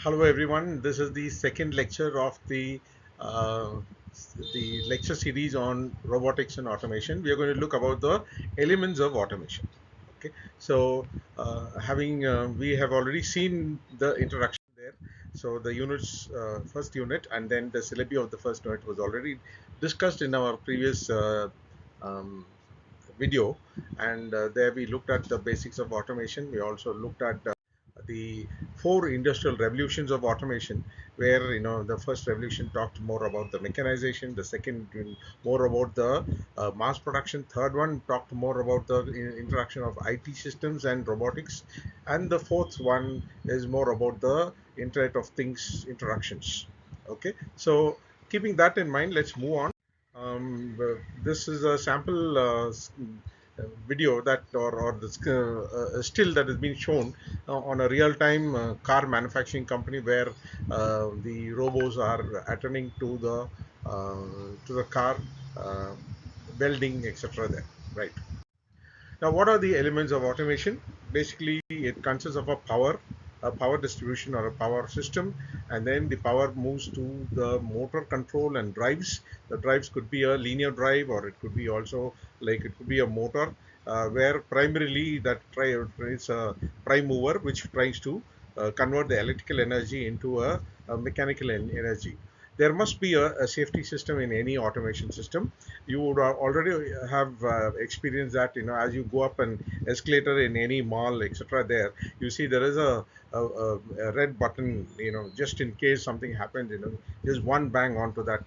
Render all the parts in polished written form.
Hello everyone, this is the second lecture of uh, the lecture series on robotics and automation. We are going to look about the elements of automation. Okay, so having we have already seen the introduction there. So the units, first unit, and then the syllabi of the first unit was already discussed in our previous um, video, and there we looked at the basics of automation. We also looked at the four industrial revolutions of automation, where the first revolution talked more about the mechanization, the second more about the mass production, third one talked more about the introduction of IT systems and robotics, and the fourth one is more about the Internet of Things introductions. Okay, so keeping that in mind, let's move on. This is a sample video that or the still that has been shown on a real-time car manufacturing company where the robots are attending to the car uh, welding, etc. There, right? Now, what are the elements of automation? Basically, it consists of a power distribution or a power system, and then the power moves to the motor control and drives. The drives could be a linear drive, or it could be also like it could be a motor, where primarily that is a prime mover which tries to convert the electrical energy into a mechanical energy. There must be a safety system in any automation system. You would already have experienced that, as you go up an escalator in any mall, etc. There you see there is a red button, just in case something happens, just one bang onto that,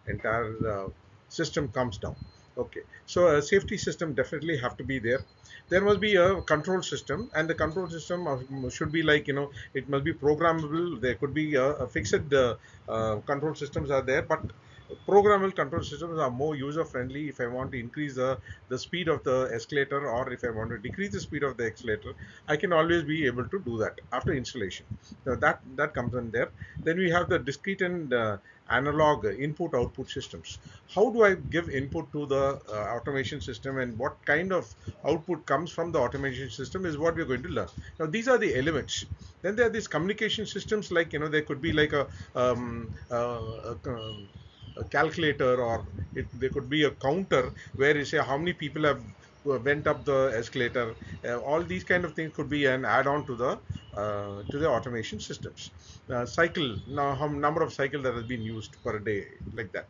entire system comes down. Okay, so a safety system definitely have to be there. There must be a control system, and the control system should be like, it must be programmable. There could be a fixed control systems are there, but programmable control systems are more user friendly. If I want to increase the speed of the escalator, or if I want to decrease the speed of the escalator, I can always be able to do that after installation. Now that comes in there. Then we have the discrete and analog input output systems. How do I give input to the automation system, and what kind of output comes from the automation system is what we're going to learn. Now these are the elements. Then there are these communication systems, like, there could be like a calculator, or there could be a counter where you say how many people have went up the escalator. All these kind of things could be an add-on to the automation systems. Cycle, now how number of cycle that has been used per day, like that.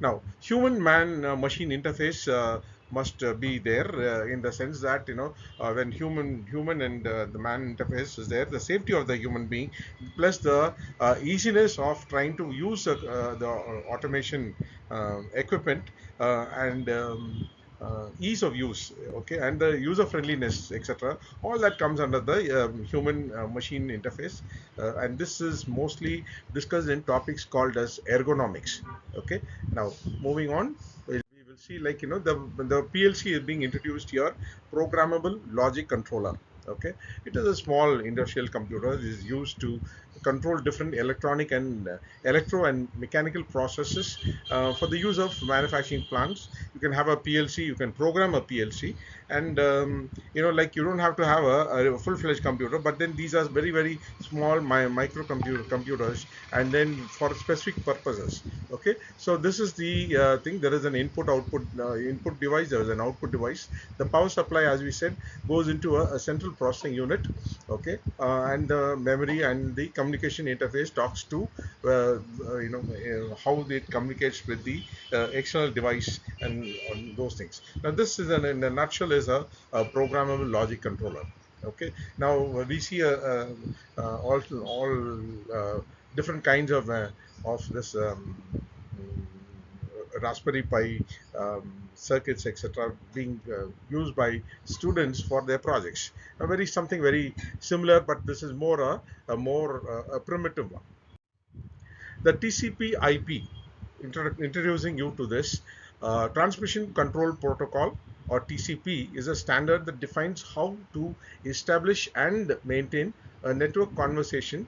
Now, human-man machine interface must be there, in the sense that, when human and the man interface is there, the safety of the human being plus the easiness of trying to use the automation equipment, and ease of use, okay, and the user friendliness, etc. All that comes under the human machine interface, and this is mostly discussed in topics called as ergonomics. Okay, now moving on, we will see, like, the PLC is being introduced here, programmable logic controller. Okay, it is a small industrial computer. It is used to control different electronic and electro and mechanical processes for the use of manufacturing plants. You can have a PLC, you can program a PLC, and like, you don't have to have a full-fledged computer, but then these are very, very small micro computers, and then for specific purposes. Okay, so this is the thing. There is an input device, there is an output device. The power supply, as we said, goes into a central processing unit. Okay, and the memory and the communication interface talks to how it communicates with the external device, and those things. Now this is in a nutshell is a programmable logic controller. Okay, now we see all different kinds of this Raspberry Pi circuits, etc., being used by students for their projects. A very something very similar, but this is more a more a primitive one. The TCP/IP, introducing you to this transmission control protocol, or TCP, is a standard that defines how to establish and maintain a network conversation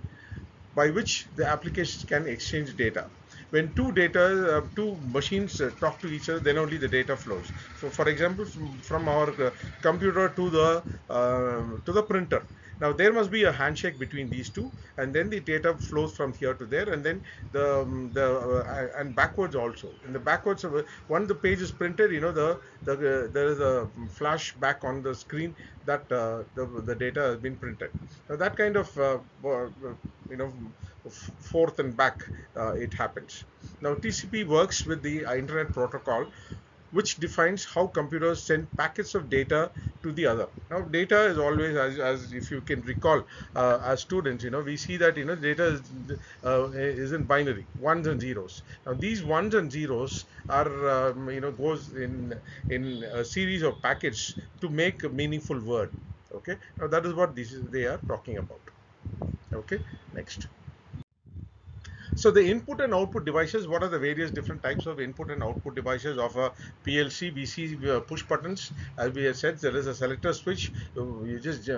by which the applications can exchange data. When two machines talk to each other, then only the data flows. So, for example, from our computer to the printer, Now there must be a handshake between these two, and then the data flows from here to there, and then and backwards also. In the backwards, once the page is printed, there is a flash back on the screen that the data has been printed. Now that kind of you know forth and back it happens. Now TCP works with the Internet Protocol, which defines how computers send packets of data to the other. Now, data is always, as if you can recall, as students, we see that data is in binary, ones and zeros. Now, these ones and zeros are goes in a series of packets to make a meaningful word. Okay, now that is what they are talking about. Okay, next. So the input and output devices, what are the various different types of input and output devices of a PLC? We see push buttons. As we have said, there is a selector switch. You just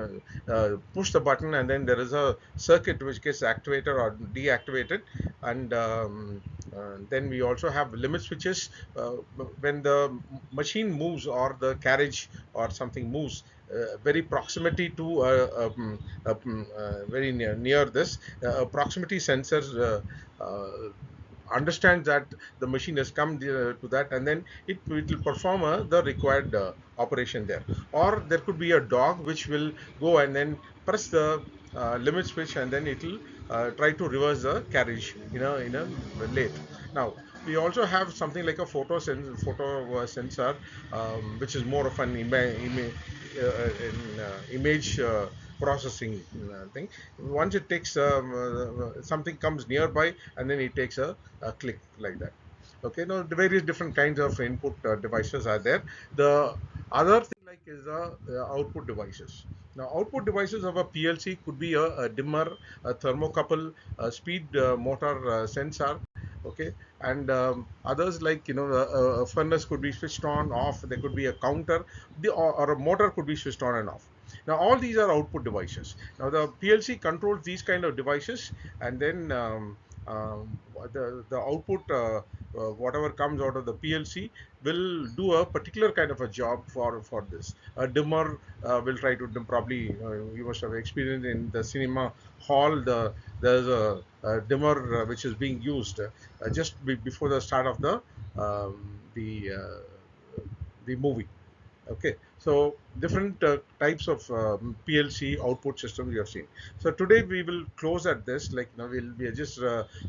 push the button, and then there is a circuit which gets activated or deactivated. And then we also have limit switches. When the machine moves or the carriage or something moves, very proximity to very near this proximity sensors understands that the machine has come to that, and then it will perform the required operation there. Or there could be a dog which will go and then press the limit switch, and then it will try to reverse the carriage in a lathe. Now we also have something like a photo sensor, which is more of an image processing thing. Once it takes something comes nearby, and then it takes a click like that. Okay, now the various different kinds of input devices are there. The other thing like is the output devices. Now output devices of a PLC could be a dimmer, a thermocouple, a speed motor sensor. Okay, and others like a furnace could be switched on off. There could be a counter, or a motor could be switched on and off. Now all these are output devices. Now the PLC controls these kind of devices, and then the output, whatever comes out of the PLC, will do a particular kind of a job for this. A dimmer will try to probably you must have experienced in the cinema hall. There's a dimmer which is being used just before the start of the movie. Okay, so different types of PLC output systems you have seen. So today we will close at this. Like now we have just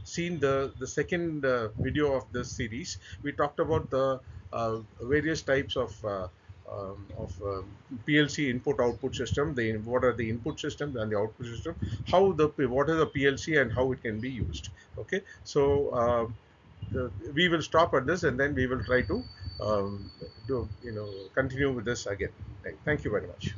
seen the second video of this series. We talked about the various types of PLC input output system. What are the input systems and the output system? What is a PLC and how it can be used? Okay, so we will stop at this, and then we will try to do continue with this again. Thank you very much.